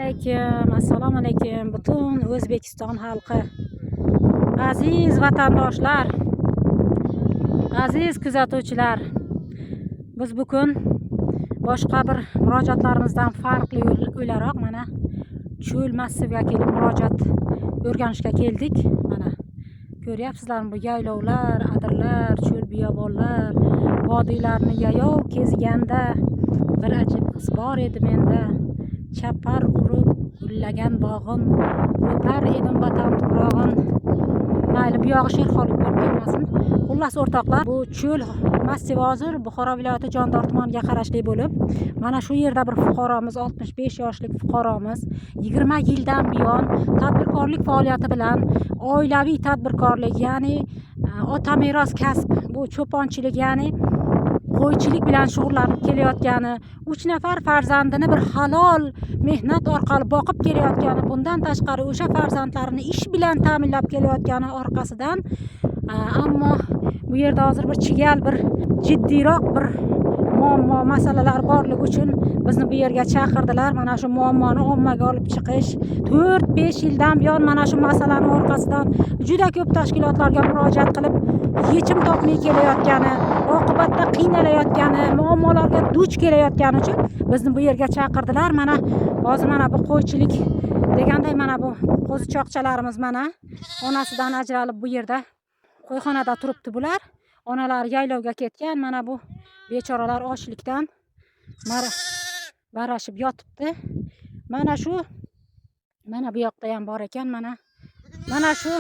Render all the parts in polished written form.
Assalomu alaykum butun O'zbekiston xalqi. Aziz vatandoshlar, aziz kuzatuvchilar. Biz bugun boshqa bir murojaatlarimizdan farqli o'laroq mana cho'l massiviga kelib murojaat o'rganishga keldik. Mana ko'ryapsizlarmi, bu yaylovlar, adirlar, cho'l biyobonlar, vodiylarni yayov kezganda bir ajib his bor edi menda. Chapar urib gullagan bog'im, o'par edim vatan tuprog'in. Mayli bu yog'i sherxonlik bo'lib ketmasin. Xullas o'rtoqlar, bu cho'l massivi hozir Buxoro viloyati Jondor tumaniga qarashli bo'lib, mana shu yerda bir fuqaromiz, 65 yoshlik fuqaromiz 20 yildan buyon tadbirkorlik faoliyati bilan oilaviy tadbirkorlik, ya'ni ota meros kasb, bu cho'ponchilik, ya'ni qo'ychilik bilan shug'ullanib kelayotgani, 3 nafar farzandini bir halol mehnat orqali boqib kelayotgani, bundan tashqari o'sha farzandlarini ish bilan ta'minlab kelayotgani orqasidan, ammo bu yerda hozir bir chigal, bir jiddiyroq bir muammo masalalar borligi uchun bizni bu yerga chaqirdilar. Mana shu muammoni ommaga olib chiqish, 4-5 yildan buyon mana shu masalani orqasidan juda ko'p tashkilotlarga murojaat qilib yechim topmay kelayotgani, oqibatda qiynalayotgani, muammolarga duch kelayotgani uchun bizni bu yerga chaqirdilar. Mana hozir mana bu qo'ychilik deganday, mana bu qo'zichoqchalarimiz mana onasidan ajralib bu yerda qo'yxonada turibdi bular. Onalari yaylovga ketgan. Mana bu bechoralar ochlikdan barashib yotibdi. Mana shu, mana bu yoqda ham bor ekan. Mana shu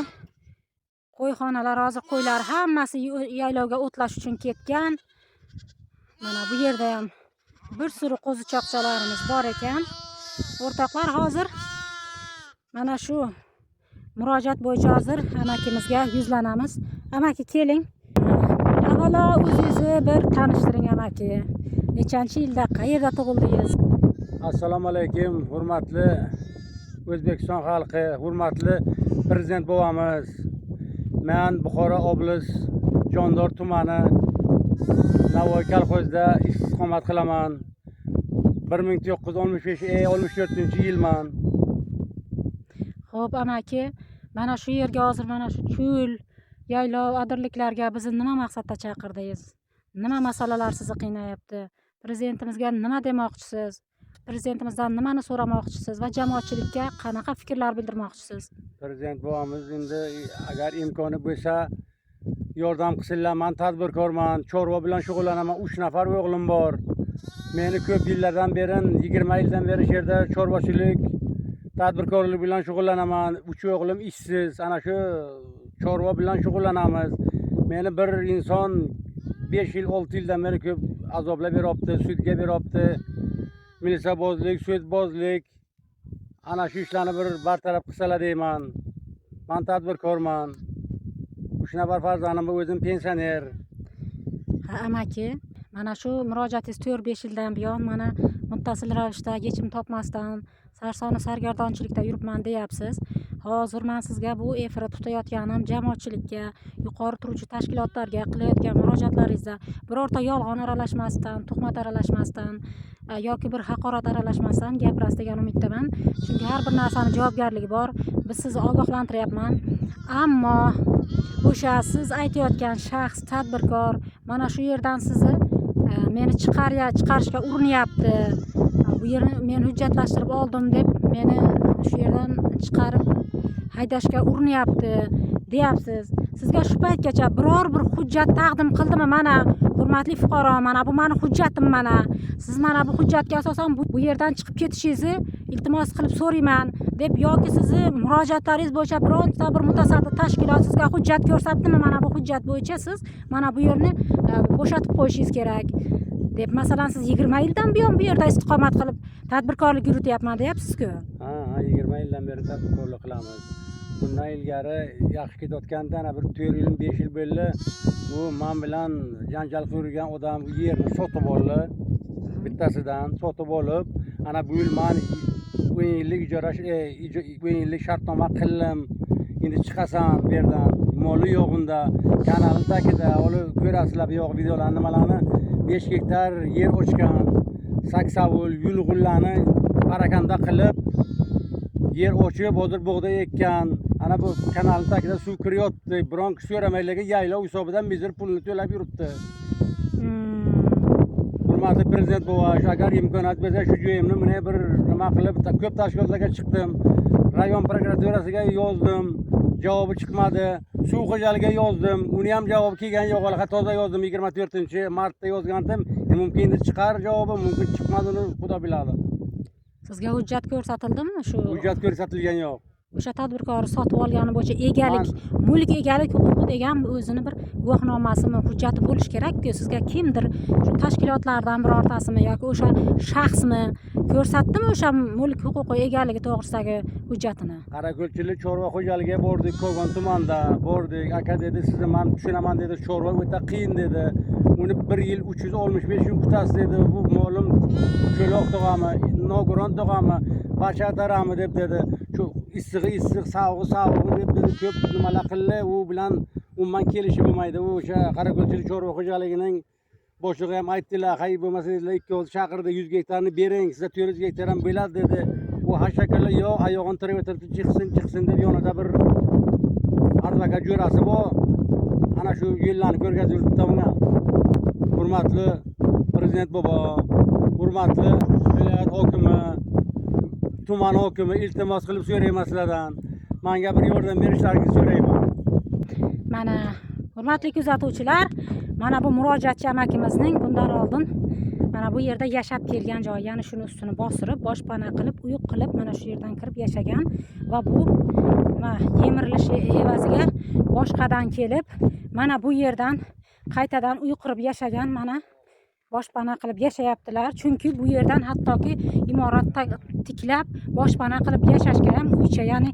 qo'yxonalar hozir qo'ylar hammasi yaylovga o'tlash uchun ketgan. Mana bu yerda ham bir sürü qo'zichoqchalarimiz bor ekan. O'rtoqlar, hozir mana shu murojaat bo'yicha hozir amakimizga yuzlanamiz. Amaki, keling. Avvalo o'zingizni bir tanishtiring amaki. Nechanchi yilda, qayerda tug'ildingiz? Assalomu alaykum, hurmatli O'zbekiston xalqi, hurmatli prezident bobomiz. Men Buxoro oblis Jondor tumani Navoiy kolxozida istiqomat qilaman. 1964-yilman. Xo'p amaki, mana shu yerga hozir mana shu cho'l, yaylov, adirliklarga bizni nima maqsadda chaqirdingiz? Nima masalalar sizni qiynayapti? Prezidentimizga nima demoqchisiz? Prezidentimizdan nimani so'ramoqchisiz va jamoatchilikka qanaqa fikrlar bildirmoqchisiz? Prezident bobomiz endi agar imkoni bo'lsa yordam qilsinlar. Men tadbirkorman, chorva bilan shug'ullanaman. 3 nafar o'g'lim bor. Meni ko'p yillardan beri, 20 yildan beri shu yerda chorvachilik, tadbirkorlik bilan shug'ullanaman. 3 o'g'lim ishsiz. Ana shu chorva bilan shug'ullanamiz. Meni bir inson 5 yil, 6 yildan beri ko'p azoblab beryapti, sudga beryapti. Milisabozlik, sudbozlik. Ana shu ishlarni bir bartaraf qilsalar deyman. Men tadbirkorman. 3 nafar farzandim bor, o'zim pensioner. Ha amaki, mana shu murojaatingiz 4-5 yildan buyon mana muttasil ravishda yechim topmasdan sarsoni sargardonchilikda yuribman deyapsiz. Hozir men sizga bu efirni tutayotganim jamoatchilikka, yuqori turuvchi tashkilotlarga qilayotgan murojaatlaringizda birorta yolg'on aralashmasdan, tuhmat aralashmasdan yoki bir haqorat aralashmasdan gapirasiz degan umiddaman. Chunki har bir narsani javobgarligi bor. Biz sizni ogohlantiryapman. Ammo o'sha siz aytayotgan shaxs, tadbirkor mana shu yerdan sizni meni chiqarishga urinyapti. Bu yerni men hujjatlashtirib oldim deb meni shu yerdan chiqarib haydashga urinyapti deyapsiz. Sizga shu paytgacha biror bir hujjat taqdim qildimi? Mana hurmatli fuqaro, mana bu meni hujjatim mana. Siz mana bu hujjatga asosan bu yerdan chiqib ketishingizni iltimos qilib so'rayman deb yoki sizni murojaatlaringiz bo'yicha bironta bir mutasaddi tashkilot sizga hujjat ko'rsatdimi? Mana bu hujjat bo'yicha siz mana bu yerni bo'shatib qo'yishingiz kerak deb. Masalan, siz 20 yildan buyon bu yerda istiqomat qilib tadbirkorlik yurityapman deyapsiz-ku. Ha, 20 yildan beri tadbirkorlik qilamiz. Bundan ilgari yaxshi ketayotganda ana bir 4 yil, 5 yil bo'ldi. Bu men bilan janjal qilgan odam bu yerni sotib oldi. Bittasidan sotib olib, ana bu yil men 10 yillik yillik shartnoma qildim. Endi chiqasan bu yerdan. Moli yo'g'inda, kanalni tagida olib ko'rasizlar bu yo'q videolarni, nimalarni 5 gektar yer ochgan, saksavul, yulg'ullarni parakanda qilib yer ochib hozir bug'doy ekkan. Ana bu kanalning tagida suv kiryapti. Biron kishi so'ramaylarga yaylov hisobidan mizir pulni to'lab yuribdi. Hurmatli prezident bobosh, agar imkoniyat bo'lsa shu joyimni mana bir nima qilib ko'p tashkilotlarga chiqdim. Rayon prokuraturasiga yozdim. Javobi chiqmadi. Suv xo'jaligiga yozdim. Uni ham javobi kelgani yo'q. Hali toza yozdim 24-martda yozgandim. Mumkin chiqar javobi, mumkin chiqmadi, uni xudo biladi. Sizga hujjat ko'rsatildimi shu? Hujjat ko'rsatilgan yo'q. O'sha tadbirkor sotib olgani bo'yicha egalik, mulk egalik huquqi degan o'zini bir guvohnomasimi, hujjati bo'lish kerak-ku. Sizga kimdir shu tashkilotlardan birortasimi yoki o'sha shaxsmi ko'rsatdimi o'sha mulk huquqi egaligi to'g'risidagi hujjatini? Qarako'lchilik chorva xo'jaligiga bordik, Kogon tumanida bordik. Aka dedi, sizni men tushunaman dedi, chorva o'ta qiyin dedi. Uni 1 yil 365 kun kutasiz dedi. Bu ma'lum cho'loq tog'ami, nogiron tog'ami, bashatarami deb dedi. Shu issiq, savug'i deb dedi. Ko'p nimalar qildi, u bilan umuman kelishib bo'lmaydi. U o'sha Qarako'lchilik chorva xo'jaligining boshlig'i ham aytdilar, hay bo'lmasa dedilar, ikkovi chaqirdi, 100 gektarni bering, sizga 400 gektar ham bo'ladi dedi. U hashakala yo'q, oyog'ini tirib o'tirib chiqsin deb yonida bir advokat jo'rasi bor. Ana shu yillarni ko'rgazib yuribdi bunga. Hurmatli prezident bobo, hurmatli viloyat hokimi, tuman hokimi, iltimos qilib so'rayman sizlardan. Menga bir yordam berishlaringizni so'rayman. Mana hurmatli kuzatuvchilar, mana bu murojaatchi amakimizning bundan oldin mana bu yerda yashab kelgan joyi, ya'ni shuni ustini bostirib, boshpana qilib, uyuq qilib mana shu yerdan kirib yashagan va bu yemirilish evaziga boshqadan kelib, mana bu yerdan qaytadan uy qurib yashagan, mana boshpana qilib yashayaptilar. Chunki bu yerdan hattoki imorat tiklab boshpana qilib yashashga ham uycha, ya'ni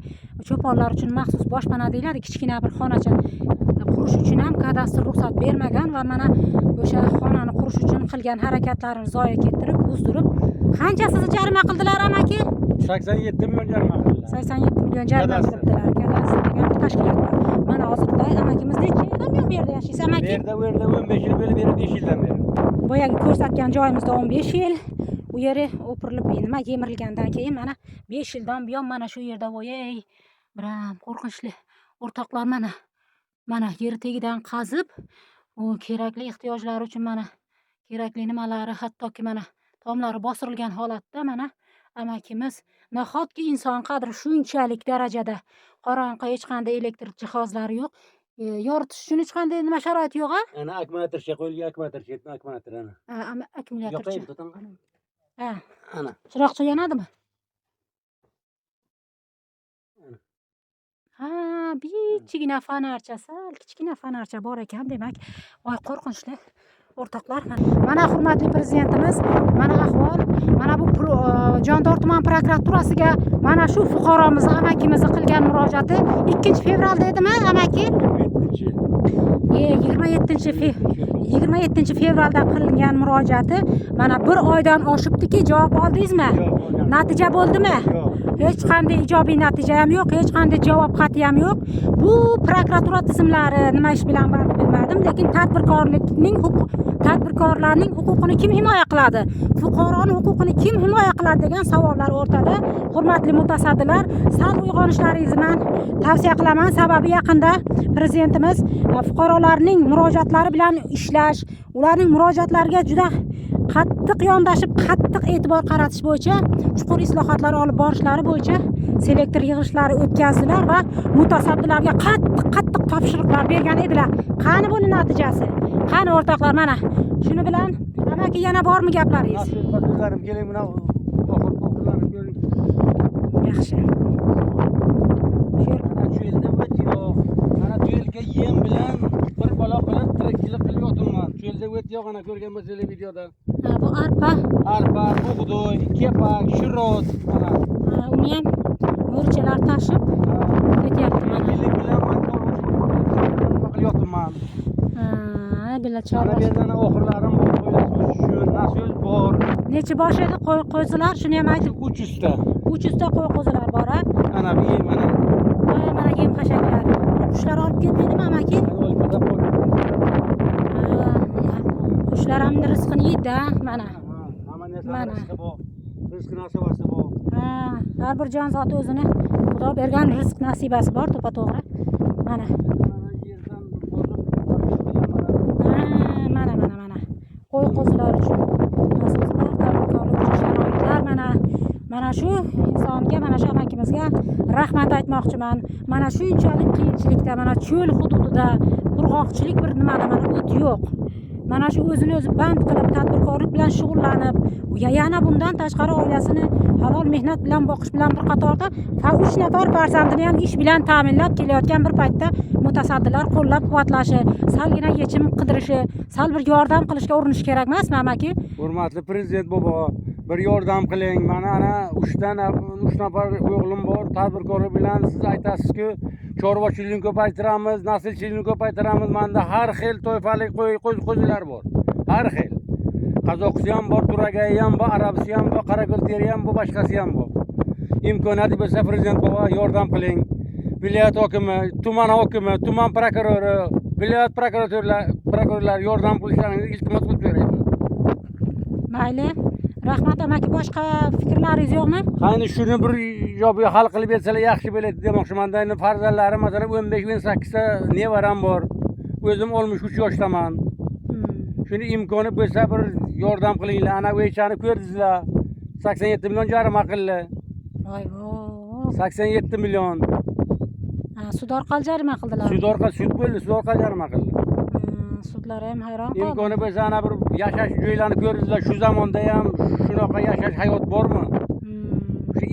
cho'ponlar uchun maxsus boshpana deyiladi, kichkina bir xonacha qurish uchun ham kadastr ruxsat bermagan va mana o'sha xonani qurish uchun qilgan harakatlarini zoya keltirib, buzdirib, qanchasini jarima qildilar amaki? 87 million jarima qildilar. 87 million jarima qildilar. Kadastr degan tashkilot bor. Mana hozirda amakimiz necha yildan bu yerda yashaysiz amaki? Bu yerda 15 yil bo'lib, 5 yildan beri. Boyagi ko'rsatgan joyimizda 15 yil, u yeri o'pirilib, nima yemirilgandan keyin mana 5 yildan buyon mana shu yerda voyay, biram qo'rqinchli o'rtoqlar mana yer tagidan qazib, u kerakli ehtiyojlari uchun mana kerakli nimalari, hattoki mana tomlari bosirilgan holatda mana amakimiz, nahotki inson qadri shunchalik darajada qorong'i, hech qanday elektr jihozlari yo'q, yoritish uchun hech qanday nima sharoit yo'q-a? Ana akkumulyatorcha qo'yilgan, akkumulyator ana. Akkumulyatorchi. Ha. Ana. Chiroqcha yonadimi? Ha, kichkina fonarchasi, kichkina fonarcha bor ekan, demak, voy qo'rqinchli o'rtoqlar. Mana hurmatli prezidentimiz, mana ahvol, mana bu Jondor tuman prokuraturasiga mana shu fuqaromiz amakimizni qilgan murojaati 2-fevral dedimi amaki? 27 fevralda qilingan murojaati mana 1 oydan oshibdiki, javob oldingizmi? Natija bo'ldimi? Hech qanday ijobiy natija ham yo'q, hech qanday javob xati ham yo'q. Bu prokuratura tizimlari nima ish bilan band bilmadim, lekin tadbirkorlarning huquqini kim himoya qiladi? Fuqaroning huquqini kim himoya qiladi degan savollar o'rtada. Hurmatli mutasaddilar, sal uyg'onishlaringizni men tavsiya qilaman. Sababi yaqinda prezidentimiz fuqarolarning murojaatlari bilan ishlash, ularning murojaatlariga juda qattiq yondashib, qattiq e'tibor qaratish bo'yicha chuqur islohotlar olib borishlari bo'yicha selektor yig'ishlari o'tkazdilar va mutasaddilarga qattiq topshiriqlar bergan edilar. Qani buni natijasi? Qani o'rtoqlar, mana shuni bilan amaki yana bormi gaplaringiz? Keling, mana oxirlarini ko'ring. Yaxshi. Shu yerda o't yo'q. Mana bu yerga yem bilan bir bola qilib tirikchilik qilib yotibman. Shu yerda o't yo'q, ana ko'rgan bo'lsangiz videoda. Bu arpa, bug'doy, kepak, shirot, mana. Uni ham mo'rchalar tashib ketyapti mana. Qilyapman. Bila Mana chorva. bu yerdan oxirlarim bor, qo'yasiz, nasoz bor. Necha bosh edi qo'yzilar? Shuni ham aytib. 300 ta. 300 ta qo'yzilar bor, ha? Ana bu yem mana. Mana yem xashaklar. Qushlar olib ketmaydimi amaki? Olib ketib qo'ydim. Qushlar ham rizqini yeydi, mana. Hamma narsa bor. Rizq nasibasi bor. Ha, har bir jon zoti o'zini Xudo bergan rizq nasibasi bor to'pa to'g'ri. Mana. Mana yerdan bozib Mana. Qo'y qo'zilar uchun nasiblar, tadbirkorlik uchun sharoitlar mana shu insonga, mana shu amakimizga rahmat aytmoqchiman. Mana shunchalik qiyinchilikda, mana cho'l hududida qurg'oqchilik bir nimada mana o't yo'q. Mana shu o'zini o'zi band qilib tadbirkorlik bilan shug'ullanib, yana bundan tashqari oilasini halol mehnat bilan boqish bilan bir qatorda 3 nafar farzandini ham ish bilan ta'minlab kelayotgan bir paytda mutasaddilar qo'llab-quvvatlashi, salgina yechim qidirishi, sal bir yordam qilishga urinish kerak emasmi amaki? Hurmatli prezident bobo, bir yordam qiling. Mana ana 3 nafar o'g'lim bor. Tadbirkorlik bilan siz aytasizki, chorvachilikni ko'paytiramiz, naslchilikni ko'paytiramiz. Menda har xil to'yfalik qo'zilar bor. Har xil. Qozoqisi ham bor, turagayi ham bor, arabisi ham bor, qarako'lteri ham bor, boshqasi ham bor. Imkoniyati bo'lsa prezident bobo yordam qiling. Viloyat hokimi, tuman hokimi, tuman prokurori, viloyat prokurorlar yordam qilishlaringizni iltimos qilib so'rayman. Mayli. Rahmat amaki, boshqa fikrlaringiz yo'qmi? Qani shuni bir ijobiy hal qilib bersalar yaxshi bo'ladi demoqchiman. Endi farzandlarim masalan 15-18 ta nevaram bor. O'zim 63 yoshdaman. Shuni imkoni bo'lsa bir yordam qilinglar. Ana o'ychani ko'rdingizlar. 87 million jarima qildi. Voy. 87 million. Sud orqali jarima qildilar. Sud bo'ldi, sud orqali jarima qildi. Sudlar ham hayron qoldi. Imkoni bo'lsa ana bir yashash joylarini ko'rdingizlar. Shu zamonda ham shunaqa yashash hayot bormi? Shu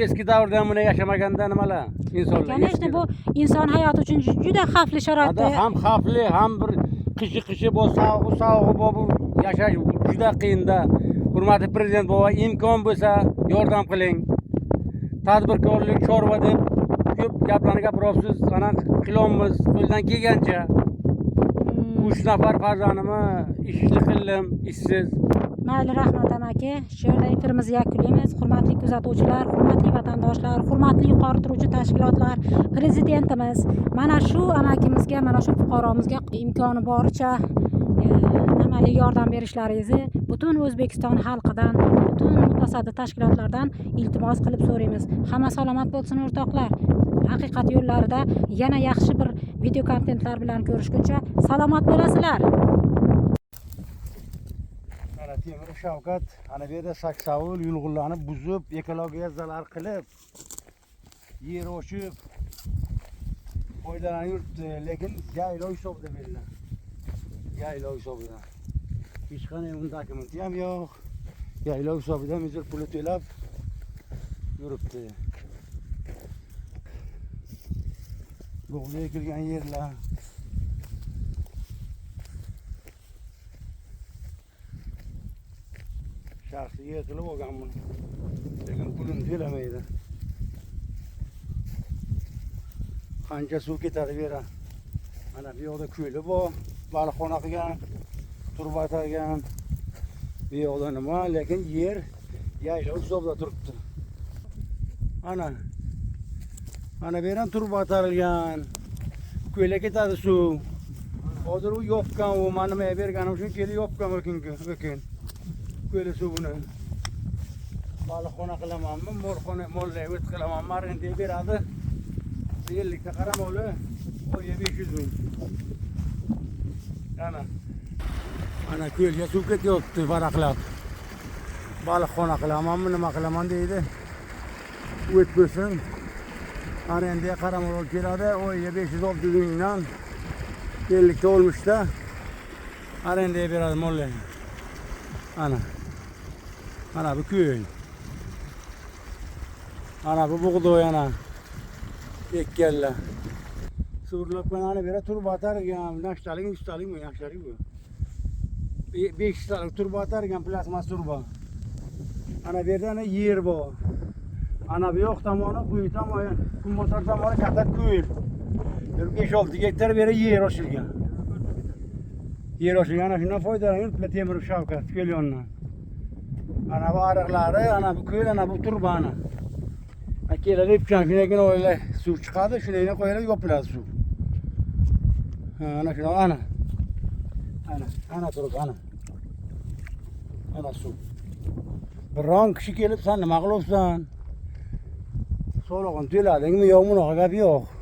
eski davrda ham buni yashamaganda nimalar insonlar. Конечно, bu inson hayoti uchun juda xavfli sharoitda. Ham xavfli, ham bir qishi bor, sog'u bor, bu yashash juda qiyinda. Hurmatli prezident bobo, imkon bo'lsa yordam qiling. Tadbirkorlik, chorva deb ko'p gaplarni gapiryapsiz. Ana qilamiz qo'ldan kelgancha. 3 nafar farzandimni ishli qildim, ishsiz. Mayli, rahmat amaki. Shu yerda efirimizni yakunlaymiz. Hurmatli kuzatuvchilar, hurmatli vatandoshlar, hurmatli yuqori turuvchi tashkilotlar, prezidentimiz mana shu amakimizga, mana shu fuqaromizga imkoni boricha amaliy yordam berishlaringizni butun O'zbekiston xalqidan, butun mutasaddi tashkilotlardan iltimos qilib so'raymiz. Hamma salomat bo'lsin o'rtoqlar. Haqiqat yo'llarida yana yaxshi bir video kontentlar bilan ko'rishguncha salomat bo'lasizlar. Mana Temur Shavkat ana bu yerda saksovul yulg'unlarni buzib, ekologiyaga zarar qilib, yer ochib foydalanib yuribdi, lekin yaylov hisobida beriladi. Yaylov hisobida. Hech qanday dokumenti ham yo'q. Yaylov hisobida mizir puli to'lab yuribdi. Go'lga ekilgan yerlar. Shaxsiy qilib olgan buni. Lekin pulini to'lamaydi. Qancha suv ketadi bu yerga. Mana bu yoqda ko'li bor, baliqxona qilgan, turba qilgan. Bu yoqda nima, lekin yer yaylov hisobida turibdi. Mana bu yerdan turba atalgan. Ko'lga ketadi suv. Hozir u yopgan, u mana nima berganim uchun kelib yopgan ekan. Ko'li suvini. Baliqxona qilamanmi, mollar o't qilamanmi, endi beradi. 50 ta qaramoli, oyiga 500 ming. Ana ko'lga suv ketyapti varaqlab. Baliqxona qilamanmi, nima qilaman deydi. O't bo'lsin. Arendiga qaramol keladi, oyiga 500 mingdan 50 ta olmishda arendiga beradi mollar. Ana bu ko'l. Ana bu bug'doy ana. Ekkanlar. Surilib qanani bera turba atargan, nachtalik, ustalik bu yaxshalik bu. 5 talik turba atargan, plasmas turba. Ana bu yerda ana yer bor. Ana bu yoq tomoni, quyi tomoni, kumbotar tomoni katta ko'l. 5-6 gektar bera yer ochilgan. Yer ochilgan, ana shundan foydalanib Temur Shavkat ko'l yonidan. Ana bu ariqlari, ana bu ko'l, ana bu turba ana. Keladi ipchankinaga o'ylar suv chiqadi, shundan qo'yilib yopiladi suv. Ana shuna ana turib ana suv. biron kishi kelib sen nima qilyapsan? So'rag'in to'ladingmi yo'qmi? Unaqa gap yo'q.